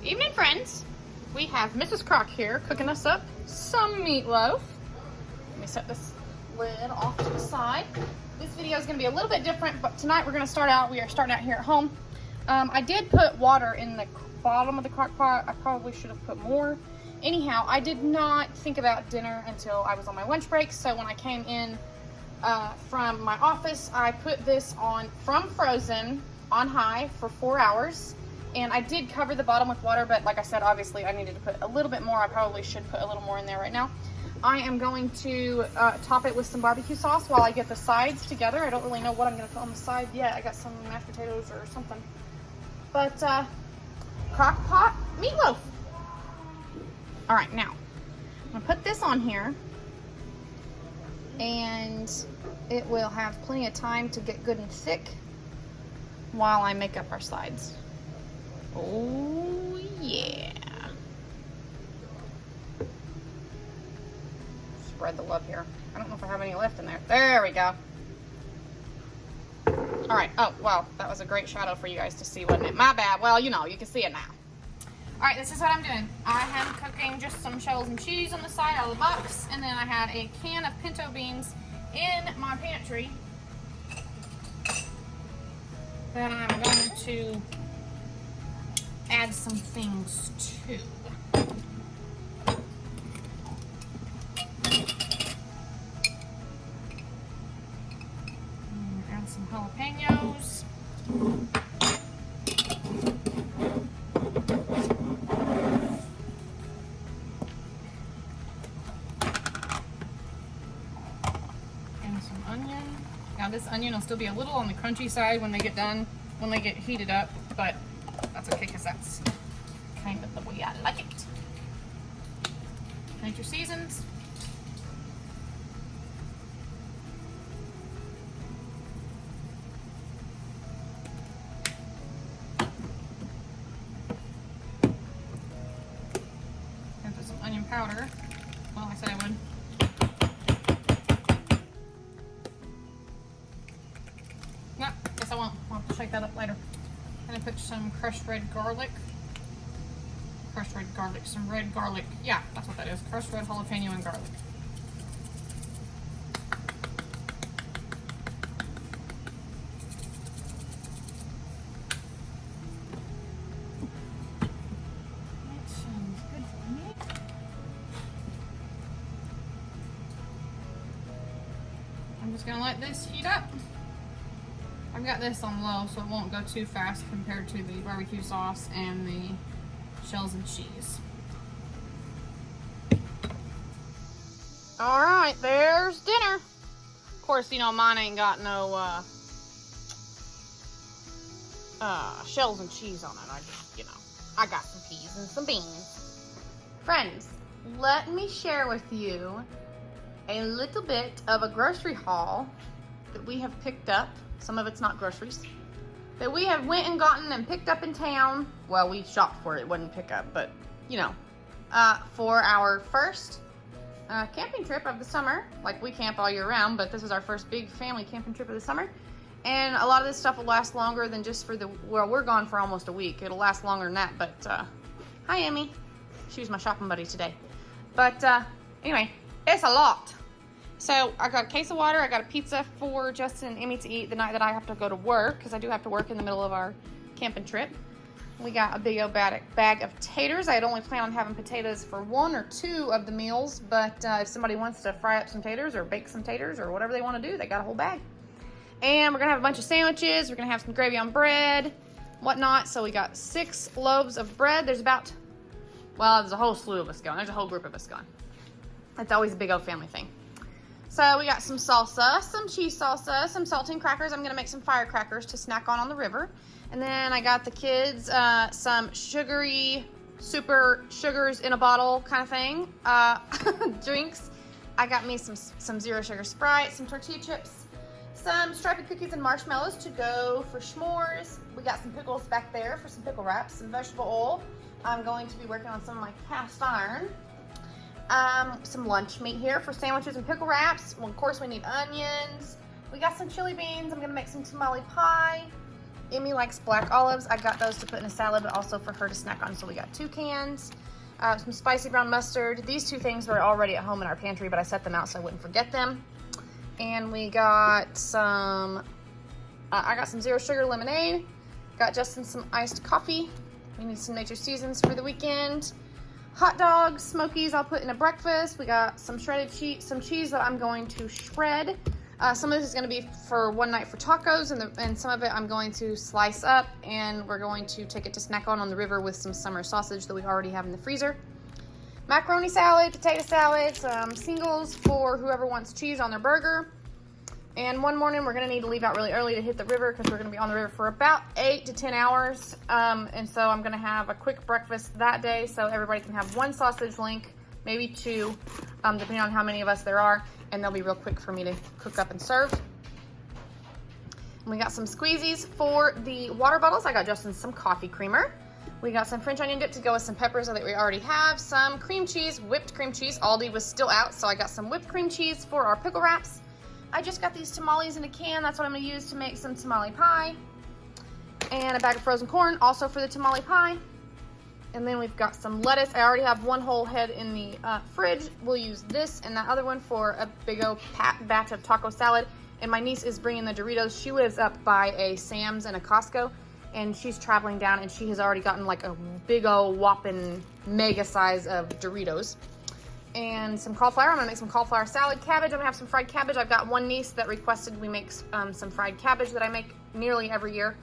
Evening, friends. We have Mrs. Crock here cooking us up some meatloaf. Let me set this lid off to the side. This video is going to be a little bit different, but tonight we are starting out here at home. I did put water in the bottom of the crock pot. I probably should have put more. Anyhow, I did not think about dinner until I was on my lunch break, so when I came in from my office, I put this on from frozen on high for 4 hours. And I did cover the bottom with water, but like I said, obviously I needed to put a little bit more. I probably should put a little more in there right now. I am going to top it with some barbecue sauce while I get the sides together. I don't really know what I'm going to put on the side yet. I got some mashed potatoes or something. But crock pot meatloaf. All right, now I'm going to put this on here, and it will have plenty of time to get good and thick while I make up our sides. Oh, yeah. Spread the love here. I don't know if I have any left in there. There we go. All right. Oh, well, that was a great shadow for you guys to see, wasn't it? My bad. Well, you know, you can see it now. All right, this is what I'm doing. I am cooking just some shells and cheese on the side out of the box, and then I have a can of pinto beans in my pantry that I'm going to add some things to. Add some jalapenos. And some onion. Now this onion will still be a little on the crunchy side when they get done, when they get heated up, but that's okay because that's kind of the way I like it. Add your seasons. And put some onion powder. Well, I said I would. No, guess I won't. I'll have to shake that up later. And I put some crushed red garlic. Some red garlic. Yeah, that's what that is. Crushed red jalapeno and garlic. That sounds good for me. I'm just gonna let this heat up. I've got this on low so it won't go too fast compared to the barbecue sauce and the shells and cheese. All right, there's dinner. Of course, you know, mine ain't got no shells and cheese on it. I just, you know, I got some peas and some beans. Friends, let me share with you a little bit of a grocery haul that we have picked up. Some of it's not groceries that we have went and gotten and picked up in town. Well, we shopped for it. It wasn't pick up, but you know, for our first camping trip of the summer. Like, we camp all year round, but this is our first big family camping trip of the summer. And a lot of this stuff will last longer than just for well, we're gone for almost a week. It'll last longer than that, but hi, Emmy. She was my shopping buddy today. But anyway, it's a lot. So I got a case of water. I got a pizza for Justin and Emmy to eat the night that I have to go to work, because I do have to work in the middle of our camping trip. We got a big old bag of taters. I had only planned on having potatoes for 1 or 2 of the meals, but if somebody wants to fry up some taters or bake some taters or whatever they want to do, they got a whole bag. And we're going to have a bunch of sandwiches. We're going to have some gravy on bread, whatnot. So we got 6 loaves of bread. There's about, well, there's a whole slew of us going. There's a whole group of us going. It's always a big old family thing. So we got some salsa, some cheese salsa, some saltine crackers. I'm going to make some firecrackers to snack on the river. And then I got the kids some sugary, super sugars in a bottle kind of thing, drinks. I got me some zero sugar Sprite, some tortilla chips, some striped cookies and marshmallows to go for s'mores. We got some pickles back there for some pickle wraps, some vegetable oil. I'm going to be working on some of my cast iron. Some lunch meat here for sandwiches and pickle wraps. Well, of course, we need onions. We got some chili beans. I'm going to make some tamale pie. Emmy likes black olives. I got those to put in a salad, but also for her to snack on. So we got 2 cans. Some spicy brown mustard. These 2 things were already at home in our pantry, but I set them out so I wouldn't forget them. And we got some, I got some 0 sugar lemonade. Got Justin some iced coffee. We need some Nature Seasons for the weekend. Hot dogs, Smokies I'll put in a breakfast. We got some shredded cheese, some cheese that I'm going to shred. Some of this is going to be for one night for tacos, and some of it I'm going to slice up, and we're going to take it to snack on the river with some summer sausage that we already have in the freezer. Macaroni salad, potato salad, some singles for whoever wants cheese on their burger. And one morning we're going to need to leave out really early to hit the river because we're going to be on the river for about 8 to 10 hours. And so I'm going to have a quick breakfast that day so everybody can have 1 sausage link, maybe 2, depending on how many of us there are. And they'll be real quick for me to cook up and serve. And we got some squeezies for the water bottles. I got Justin some coffee creamer. We got some French onion dip to go with some peppers that we already have. Some cream cheese, whipped cream cheese. Aldi was still out, so I got some whipped cream cheese for our pickle wraps. I just got these tamales in a can. That's what I'm gonna use to make some tamale pie. And a bag of frozen corn, also for the tamale pie. And then we've got some lettuce. I already have 1 whole head in the fridge. We'll use this and that other one for a big old batch of taco salad. And my niece is bringing the Doritos. She lives up by a Sam's and a Costco, and she's traveling down, and she has already gotten like a big old whopping mega size of Doritos. And some cauliflower. I'm gonna make some cauliflower salad. Cabbage, I'm gonna have some fried cabbage. I've got one niece that requested we make some fried cabbage that I make nearly every year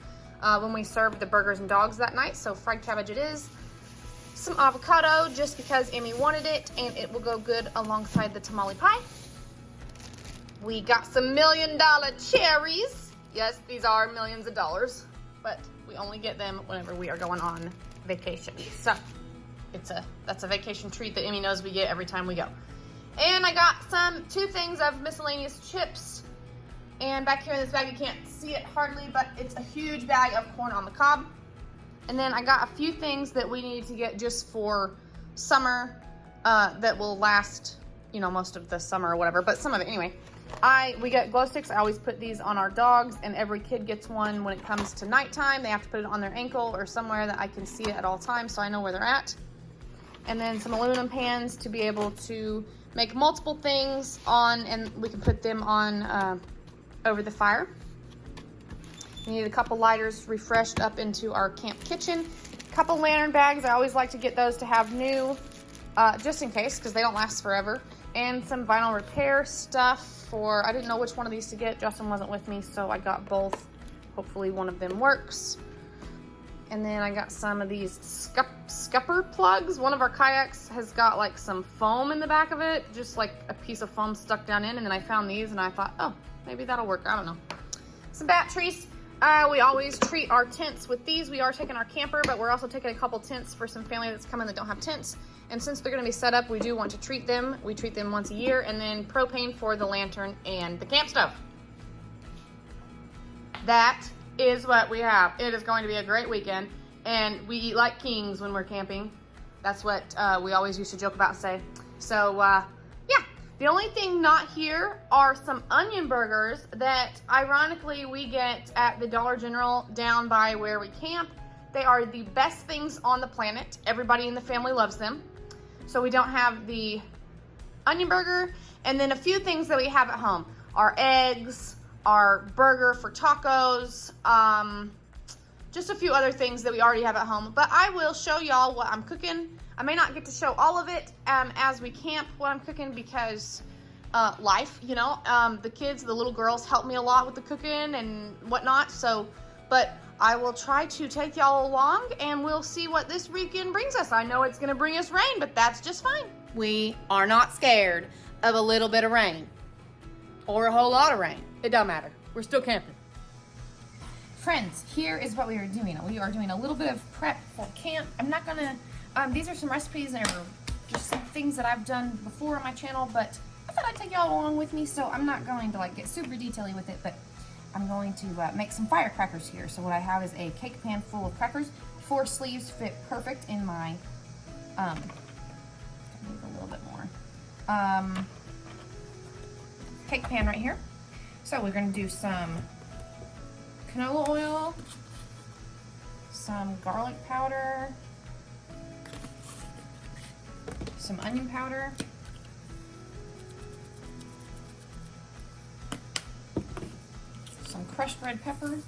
when we serve the burgers and dogs that night. So fried cabbage it is. Some avocado, just because Emmy wanted it, and it will go good alongside the tamale pie. We got some $1 million cherries. Yes, these are millions of dollars, but we only get them whenever we are going on vacation. So that's a vacation treat that Emmy knows we get every time we go. And I got 2 things of miscellaneous chips. And back here in this bag, you can't see it hardly, but it's a huge bag of corn on the cob. And then I got a few things that we need to get just for summer that will last, you know, most of the summer or whatever, but some of it anyway. We get glow sticks. I always put these on our dogs, and every kid gets one when it comes to nighttime. They have to put it on their ankle or somewhere that I can see it at all times so I know where they're at. And then some aluminum pans to be able to make multiple things on, and we can put them on over the fire. We need a couple lighters refreshed up into our camp kitchen. A couple lantern bags. I always like to get those to have new, just in case, because they don't last forever. And some vinyl repair stuff for, I didn't know which one of these to get. Justin wasn't with me, so I got both. Hopefully one of them works. And then I got some of these scupper plugs. One of our kayaks has got like some foam in the back of it, just like a piece of foam stuck down in. And then I found these and I thought, oh, maybe that'll work. I don't know. Some batteries. We always treat our tents with these. We are taking our camper, but we're also taking a couple tents for some family that's coming that don't have tents. And since they're gonna be set up, we do want to treat them. We treat them once a year. And then propane for the lantern and the camp stove. That is what we have. It is going to be a great weekend, and we eat like kings when we're camping. That's what we always used to joke about and say. So yeah, the only thing not here are some onion burgers that ironically we get at the Dollar General down by where we camp. They are the best things on the planet. Everybody in the family loves them. So we don't have the onion burger. And then a few things that we have at home are eggs, our burger for tacos, just a few other things that we already have at home. But I will show y'all what I'm cooking. I may not get to show all of it as we camp what I'm cooking because life, you know, the kids, the little girls help me a lot with the cooking and whatnot. So, but I will try to take y'all along and we'll see what this weekend brings us. I know it's gonna bring us rain, but that's just fine. We are not scared of a little bit of rain or a whole lot of rain. It don't matter. We're still camping. Friends, here is what we are doing. We are doing a little bit of prep for camp. I'm not gonna, these are some recipes that are just some things that I've done before on my channel, but I thought I'd take y'all along with me, so I'm not going to like get super detaily with it, but I'm going to make some firecrackers here. So what I have is a cake pan full of crackers. 4 sleeves fit perfect in my, need a little bit more, cake pan right here. So we're gonna do some canola oil, some garlic powder, some onion powder, some crushed red pepper,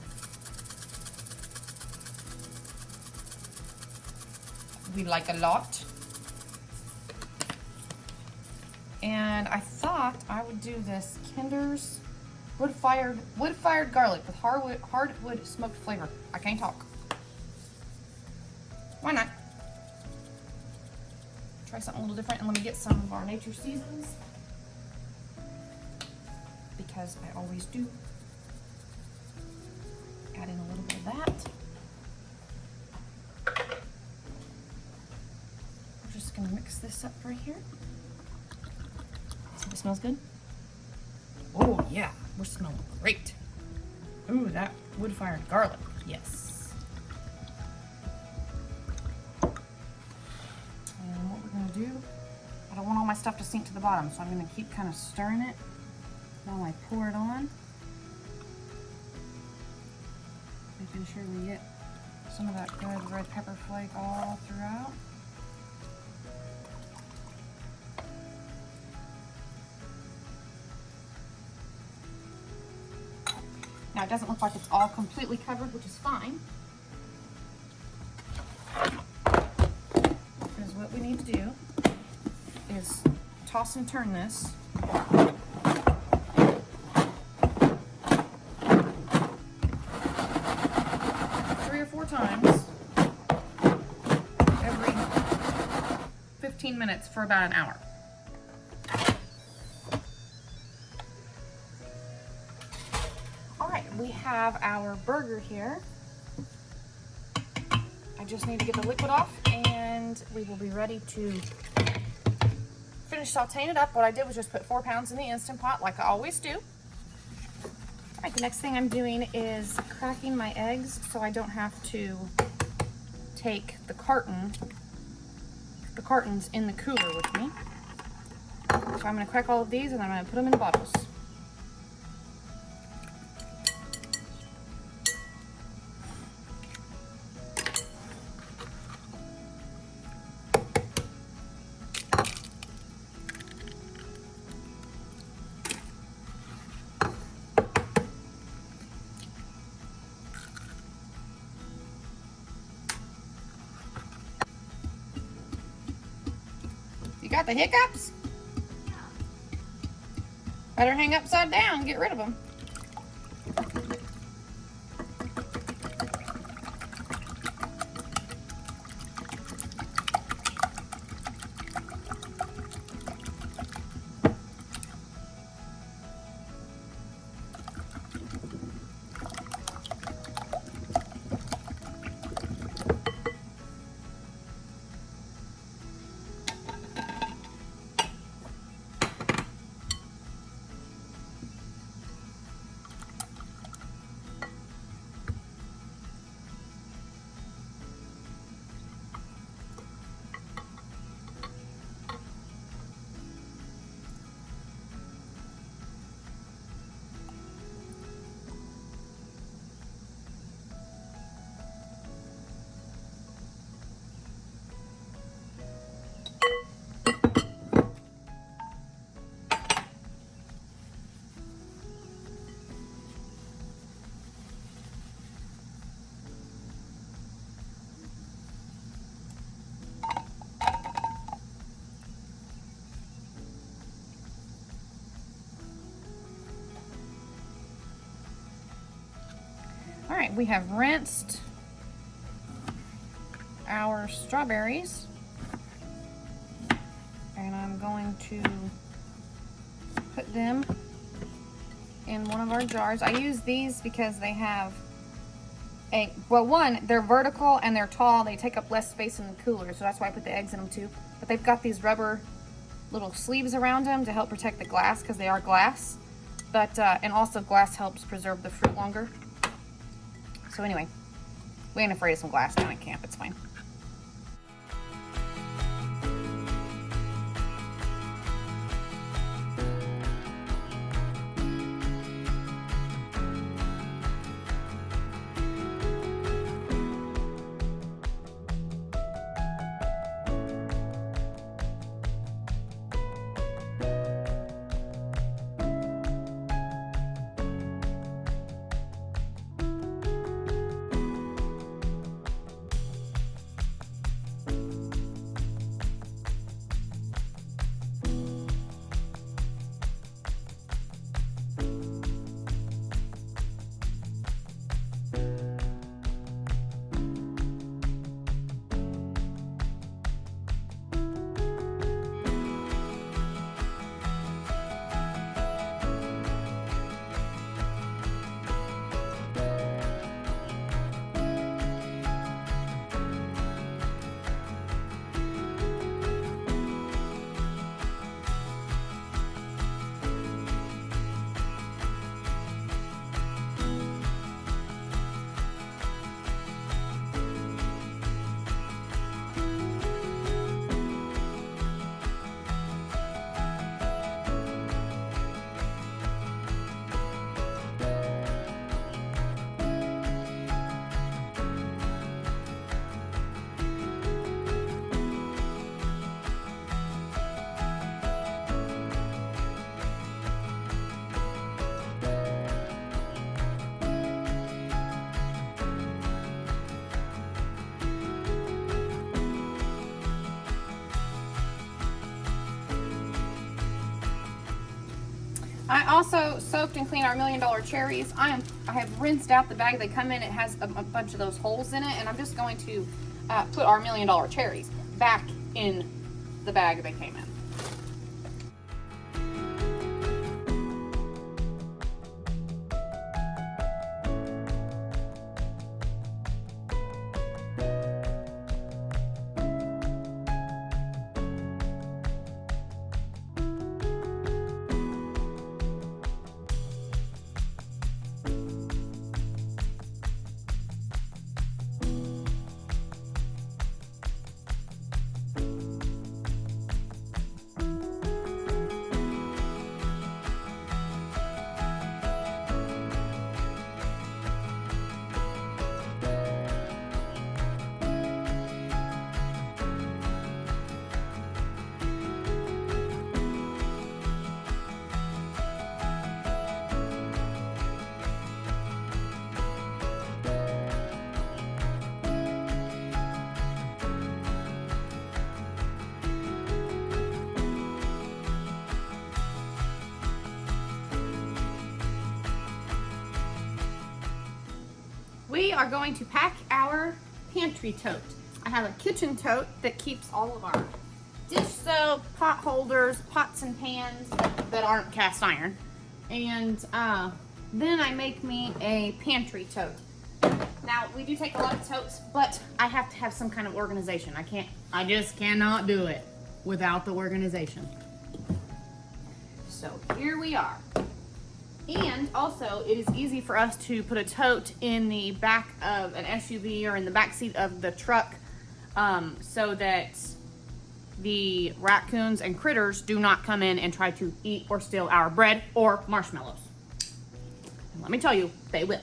we like a lot. And I thought I would do this Kinder's wood-fired garlic with hardwood smoked flavor. I can't talk. Why not? Try something a little different, and let me get some of our nature seasons, because I always do. Add in a little bit of that. We're just gonna mix this up right here. See if it smells good? Oh yeah, we're smelling great. Ooh, that wood-fired garlic, yes. And what we're gonna do, I don't want all my stuff to sink to the bottom, so I'm gonna keep kind of stirring it while I pour it on. Making sure we get some of that good red pepper flake all throughout. Now it doesn't look like it's all completely covered, which is fine. Because what we need to do is toss and turn this. 3 or 4 times every 15 minutes for about an hour. We have our burger here. I just need to get the liquid off and we will be ready to finish sauteing it up. What I did was just put 4 pounds in the Instant Pot like I always do. All right, the next thing I'm doing is cracking my eggs so I don't have to take the cartons in the cooler with me. So I'm gonna crack all of these and then I'm gonna put them in bottles. Got the hiccups? Better hang upside down and get rid of them. All right, we have rinsed our strawberries, and I'm going to put them in one of our jars. I use these because they have one, they're vertical and they're tall. They take up less space in the cooler, so that's why I put the eggs in them too. But they've got these rubber little sleeves around them to help protect the glass, because they are glass. But and also glass helps preserve the fruit longer. So anyway, we ain't afraid of some glass down at camp. It's fine. I also soaked and cleaned our $1 Million cherries. I have rinsed out the bag they come in. It has a bunch of those holes in it, and I'm just going to put our $1 Million cherries back in the bag they came in. We are going to pack our pantry tote. I have a kitchen tote that keeps all of our dish soap, pot holders, pots and pans that aren't cast iron. And then I make me a pantry tote. Now, we do take a lot of totes, but I have to have some kind of organization. I just cannot do it without the organization. So here we are. And also, it is easy for us to put a tote in the back of an SUV or in the back seat of the truck so that the raccoons and critters do not come in and try to eat or steal our bread or marshmallows. And let me tell you, they will.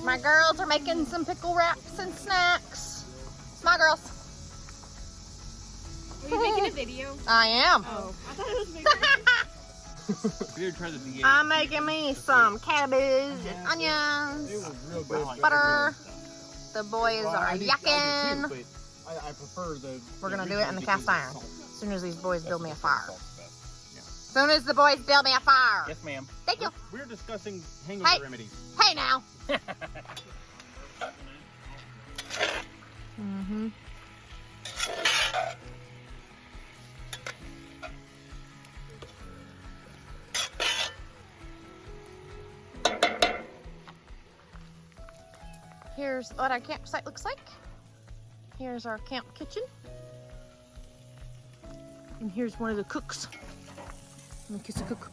My girls are making some pickle wraps and snacks. My girls. Are you making a video? I am. Oh, I thought it was making. I'm making me some cabbage and onions, butter. The boys are yucking. I prefer the. We're gonna do it in the cast iron. As soon as these boys build me a fire. As soon as the boys build me a fire. Yes, ma'am. Thank you. We're discussing hangover remedies. Hey now. Mm-hmm. Here's what our campsite looks like. Here's our camp kitchen. And here's one of the cooks. Let me kiss the cook.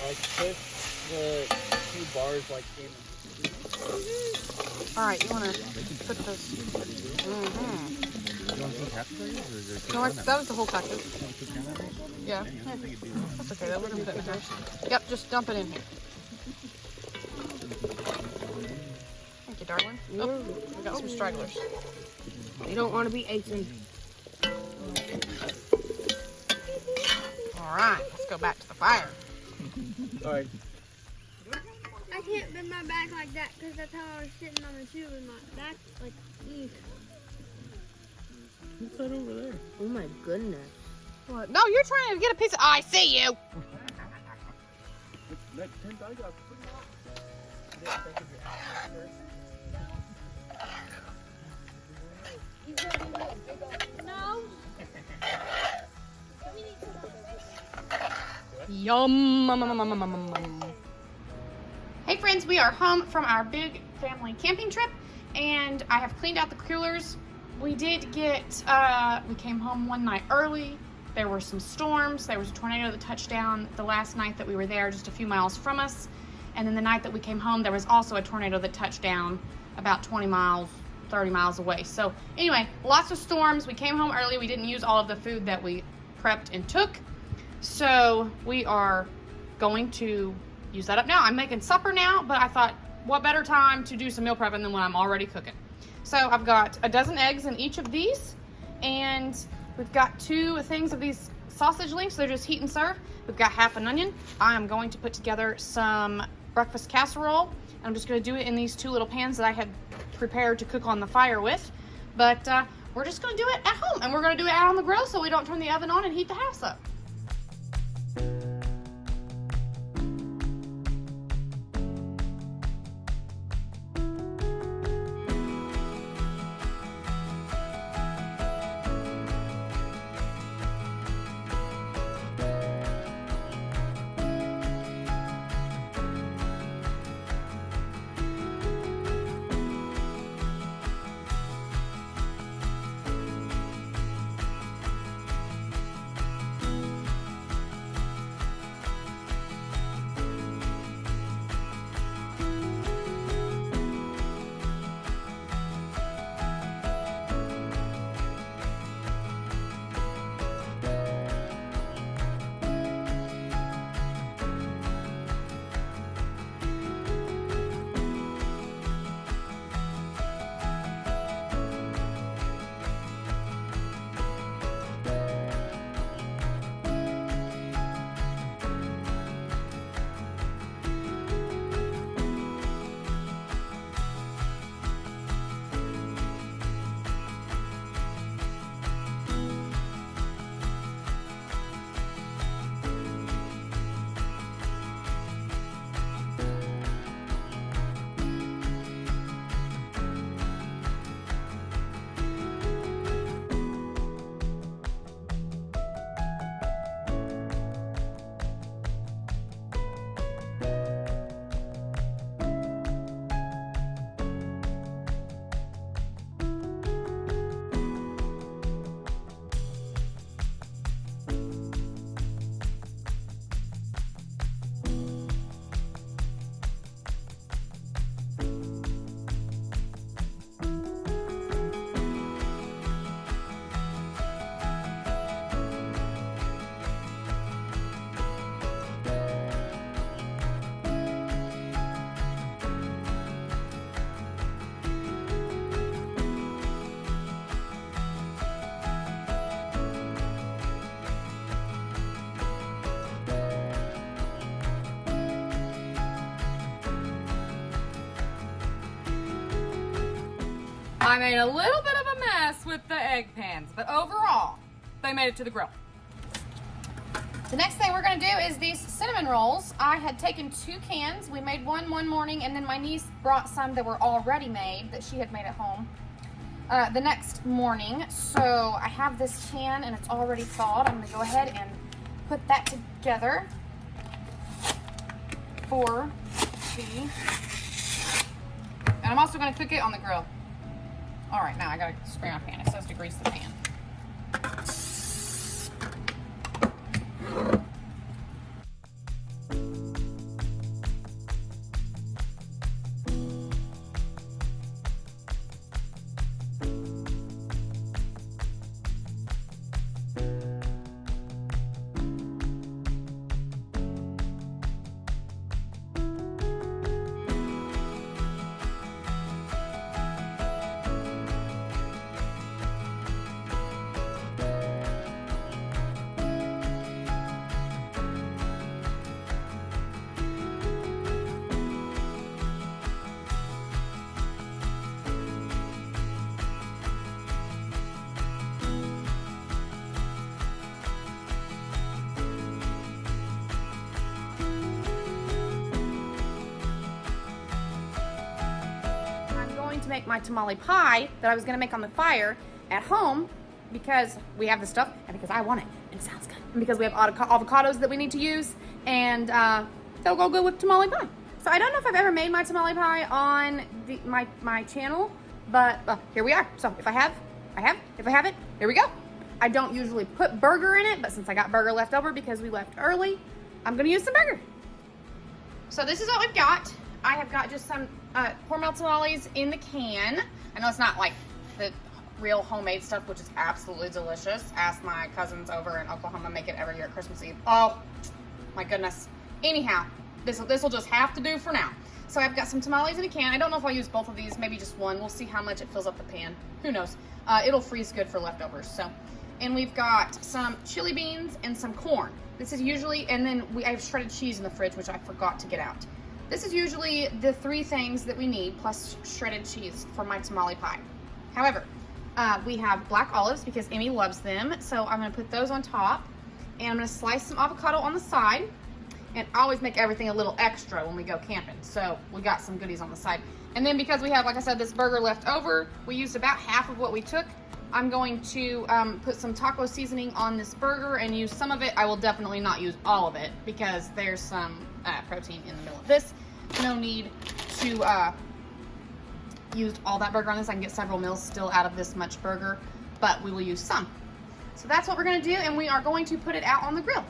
Like push the 2 bars like in. All right, you want to put this? No, that was the whole cactus. Yeah. That's okay. That wouldn't fit in here. Yep, just dump it in here. Thank you, darling. Oh, we got some stragglers. You don't want to be aching. All right, let's go back to the fire. Alright. I can't bend my back like that because that's how I was sitting on the shoe with my back like. What's that over there? Oh my goodness. What? No, you're trying to get a piece of. I see you. That tent I got. No. Yum. Hey friends, we are home from our big family camping trip, and I have cleaned out the coolers. We did get, we came home one night early. There were some storms. There was a tornado that touched down the last night that we were there, just a few miles from us. And then the night that we came home, there was also a tornado that touched down about 20 miles, 30 miles away. So anyway, lots of storms. We came home early. We didn't use all of the food that we prepped and took. So we are going to use that up now. I'm making supper now, but I thought, what better time to do some meal prepping than when I'm already cooking. So I've got a dozen eggs in each of these, and we've got 2 things of these sausage links. They're just heat and serve. We've got half an onion. I am going to put together some breakfast casserole. I'm just going to do it in these 2 little pans that I had prepared to cook on the fire with. But we're just going to do it at home, and we're going to do it out on the grill so we don't turn the oven on and heat the house up. I made a little bit of a mess with the egg pans, but overall, they made it to the grill. The next thing we're gonna do is these cinnamon rolls. I had taken 2 cans. We made one morning, and then my niece brought some that were already made that she had made at home the next morning. So I have this can and it's already thawed. I'm gonna go ahead and put that together for the, and I'm also gonna cook it on the grill. All right, now I gotta spray my pan. It says to grease the pan. make my tamale pie that I was gonna make on the fire at home because we have the stuff and because I want it and it sounds good. And because we have avocados that we need to use and they'll go good with tamale pie. So I don't know if I've ever made my tamale pie on my channel, but here we are. So if I have, I have. If I haven't, here we go. I don't usually put burger in it, but since I got burger left over because we left early, I'm gonna use some burger. So this is what we've got. I have got just some cornmeal tamales in the can. I know it's not like the real homemade stuff, which is absolutely delicious. Ask my cousins over in Oklahoma, make it every year at Christmas Eve. Oh my goodness. Anyhow, this will just have to do for now. So I've got some tamales in a can. I don't know if I'll use both of these, maybe just one. We'll see how much it fills up the pan. Who knows? It'll freeze good for leftovers. So, and we've got some chili beans and some corn. This is usually, and then I have shredded cheese in the fridge, which I forgot to get out. This is usually the 3 things that we need, plus shredded cheese for my tamale pie. However, we have black olives because Emmy loves them. So I'm gonna put those on top, and I'm gonna slice some avocado on the side. And I always make everything a little extra when we go camping. So we got some goodies on the side. And then because we have, like I said, this burger left over, we used about half of what we took. I'm going to put some taco seasoning on this burger and use some of it. I will definitely not use all of it because there's some protein in the middle of this. No need to use all that burger on this. I can get several meals still out of this much burger, but we will use some. So that's what we're gonna do, and we are going to put it out on the grill.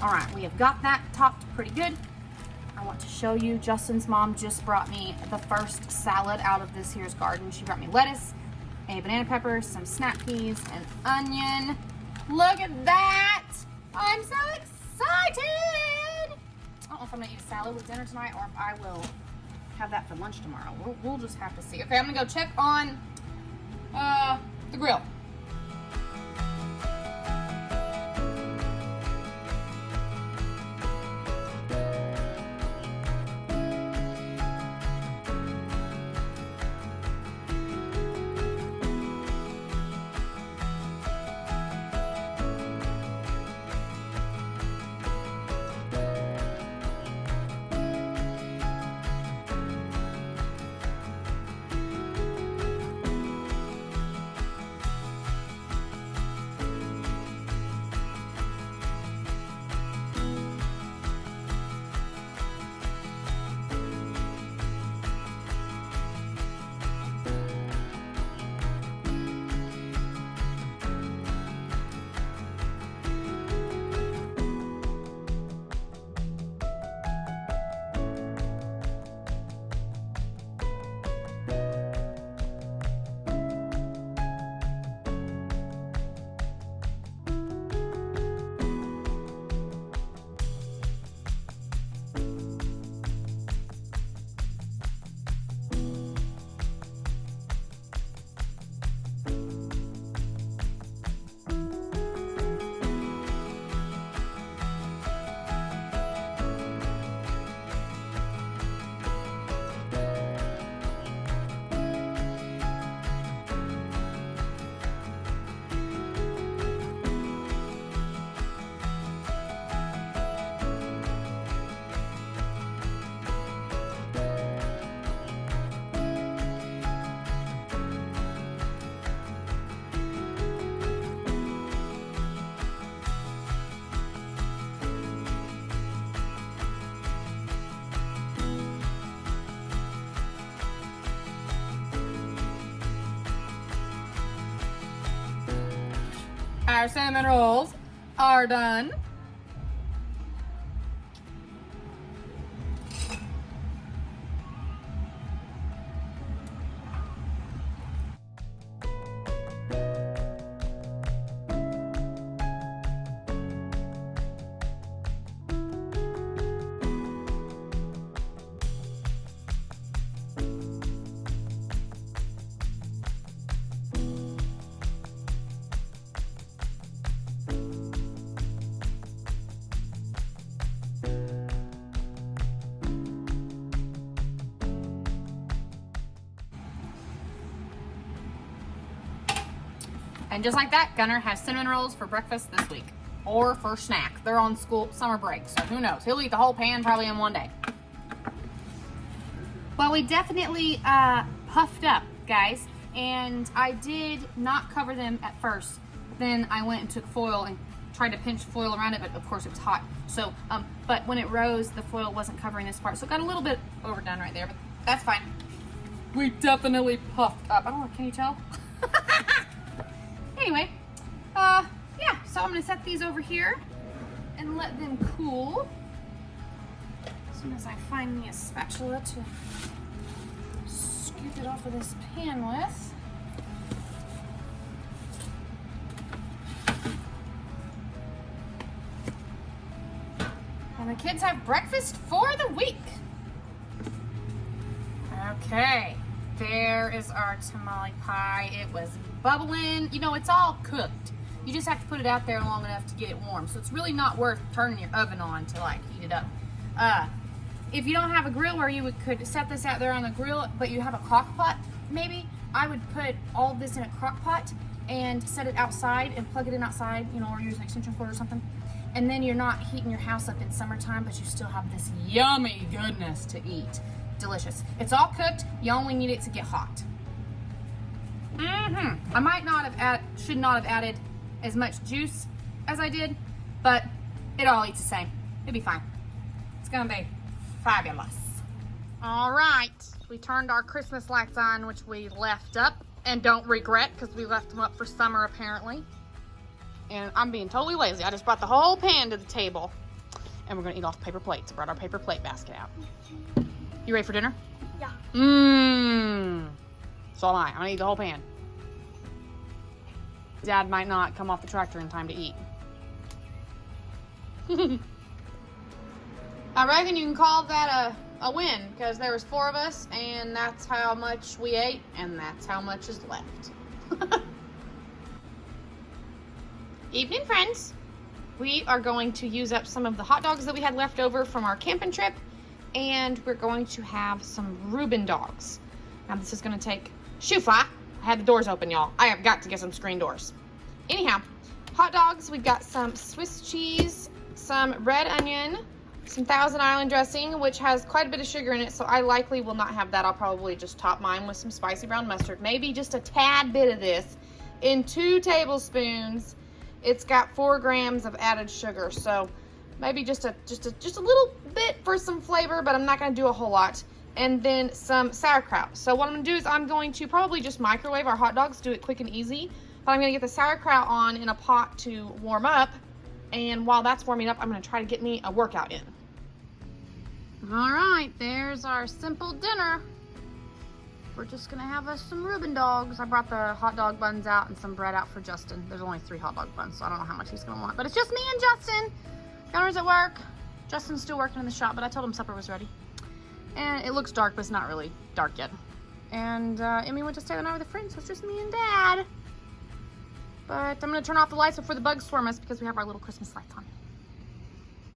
All right, we have got that topped pretty good. I want to show you, Justin's mom just brought me the first salad out of this here's garden. She brought me lettuce, a banana pepper, some snap peas, an onion. Look at that! I'm so excited! I don't know if I'm gonna eat a salad with dinner tonight or if I will have that for lunch tomorrow. We'll just have to see. Okay, I'm gonna go check on the grill. Our cinnamon rolls are done. And just like that, Gunner has cinnamon rolls for breakfast this week. Or for snack. They're on school summer break, so who knows? He'll eat the whole pan probably in one day. Well, we definitely puffed up, guys. And I did not cover them at first. Then I went and took foil and tried to pinch foil around it, but of course it was hot. So, but when it rose, the foil wasn't covering this part. So it got a little bit overdone right there, but that's fine. We definitely puffed up. I don't know, can you tell? Anyway, yeah, so I'm gonna set these over here and let them cool. As soon as I find me a spatula to scoop it off of this pan with. And the kids have breakfast for the week. Okay, there is our tamale pie. It was bubbling. You know, it's all cooked. You just have to put it out there long enough to get it warm. So it's really not worth turning your oven on to like heat it up. If you don't have a grill where you could set this out there on the grill, but you have a crock pot, maybe I would put all this in a crock pot and set it outside and plug it in outside, you know, or use an extension cord or something. And then you're not heating your house up in summertime, but you still have this yummy goodness to eat. Delicious. It's all cooked. You only need it to get hot. I might not have should not have added as much juice as I did, but it all eats the same. It'll be fine. It's gonna be fabulous. All right, we turned our Christmas lights on, which we left up and don't regret because we left them up for summer apparently. And I'm being totally lazy. I just brought the whole pan to the table. and we're gonna eat off paper plates. I brought our paper plate basket out. You ready for dinner? Yeah. Mmm. So am I. I'm gonna eat the whole pan. Dad might not come off the tractor in time to eat. I reckon you can call that a win, because there was 4 of us, and that's how much we ate, and that's how much is left. Evening, friends. We are going to use up some of the hot dogs that we had left over from our camping trip, and we're going to have some Reuben dogs. Now this is going to take shoe fly. I had the doors open, y'all. I have got to get some screen doors. Anyhow, hot dogs. We've got some Swiss cheese, some red onion, some Thousand Island dressing, which has quite a bit of sugar in it, so I likely will not have that. I'll probably just top mine with some spicy brown mustard. Maybe just a tad bit of this in 2 tablespoons. It's got 4 grams of added sugar, so maybe just a little bit for some flavor, but I'm not going to do a whole lot. And then some sauerkraut. So what I'm going to do is I'm going to probably just microwave our hot dogs, do it quick and easy. But I'm going to get the sauerkraut on in a pot to warm up. And while that's warming up, I'm going to try to get me a workout in. All right, there's our simple dinner. We're just going to have us some Reuben dogs. I brought the hot dog buns out and some bread out for Justin. There's only 3 hot dog buns, so I don't know how much he's going to want. But it's just me and Justin. Gunner's at work. Justin's still working in the shop, but I told him supper was ready. And it looks dark, but it's not really dark yet. And Emmy went to stay the night with a friend, so it's just me and Dad. But I'm going to turn off the lights before the bugs swarm us because we have our little Christmas lights on.